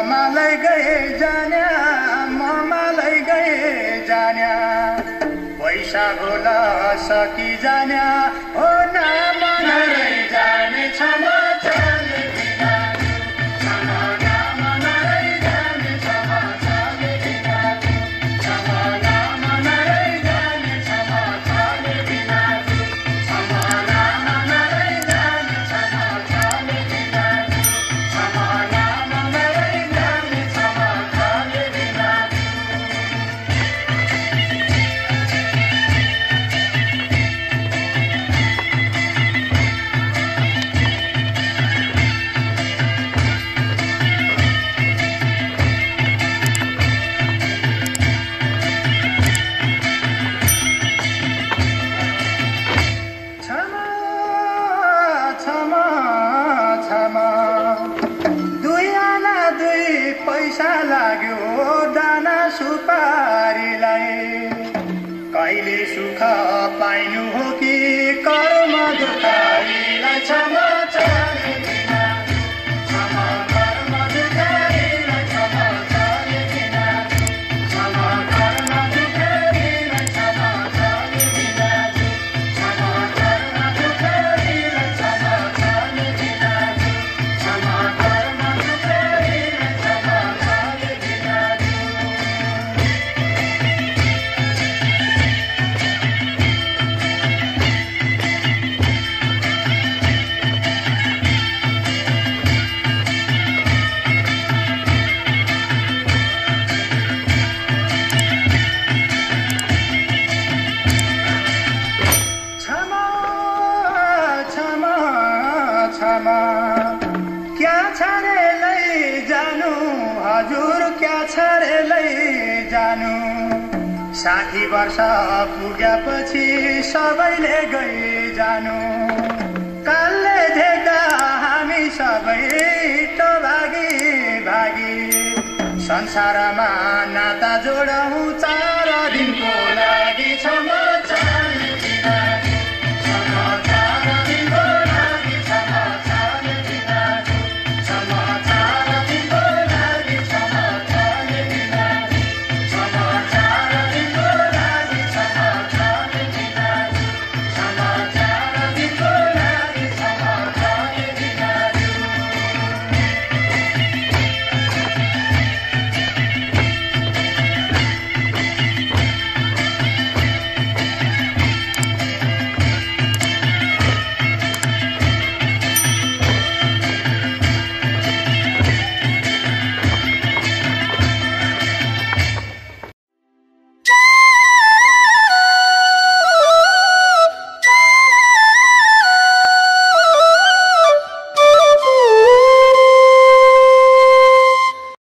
मलाई गए जान्या मलाई गए जान्या पैसा होला सकी जान्या हो नाम नरै जाने छ म चले बिना नाम नरै जाने छ म चले बिना नाम नरै जाने छ म चले बिना नाम नरै जाने छ म चले बिना नाम नरै जाने छ म चले बिना क्षमा क्षमा दुई आना दुई पैसा लाग्यो दाना सुपारीलाई कहिले सुख पाइनु हो कि कर्म दुखारीलाई क्षमा चले बिना क्षमा कर्म दुखारीलाई क्षमा चले बिना क्षमा कर्म दुखारीलाई क्षमा चले बिना क्षमा कर्म दुखारीलाई क्षमा चले बिना क्षमा कर्म दुखारीलाई क्षमा चले बिना क्षमा क्षमा क्षमा क्या छ रे लैजानु हजुर क्या छ रे लैजानु 60 वर्ष पुगेपछि सबैले गइजानु कालले देख्दा हामी सबै त भागी भागी संसारमा नाता जोडौँ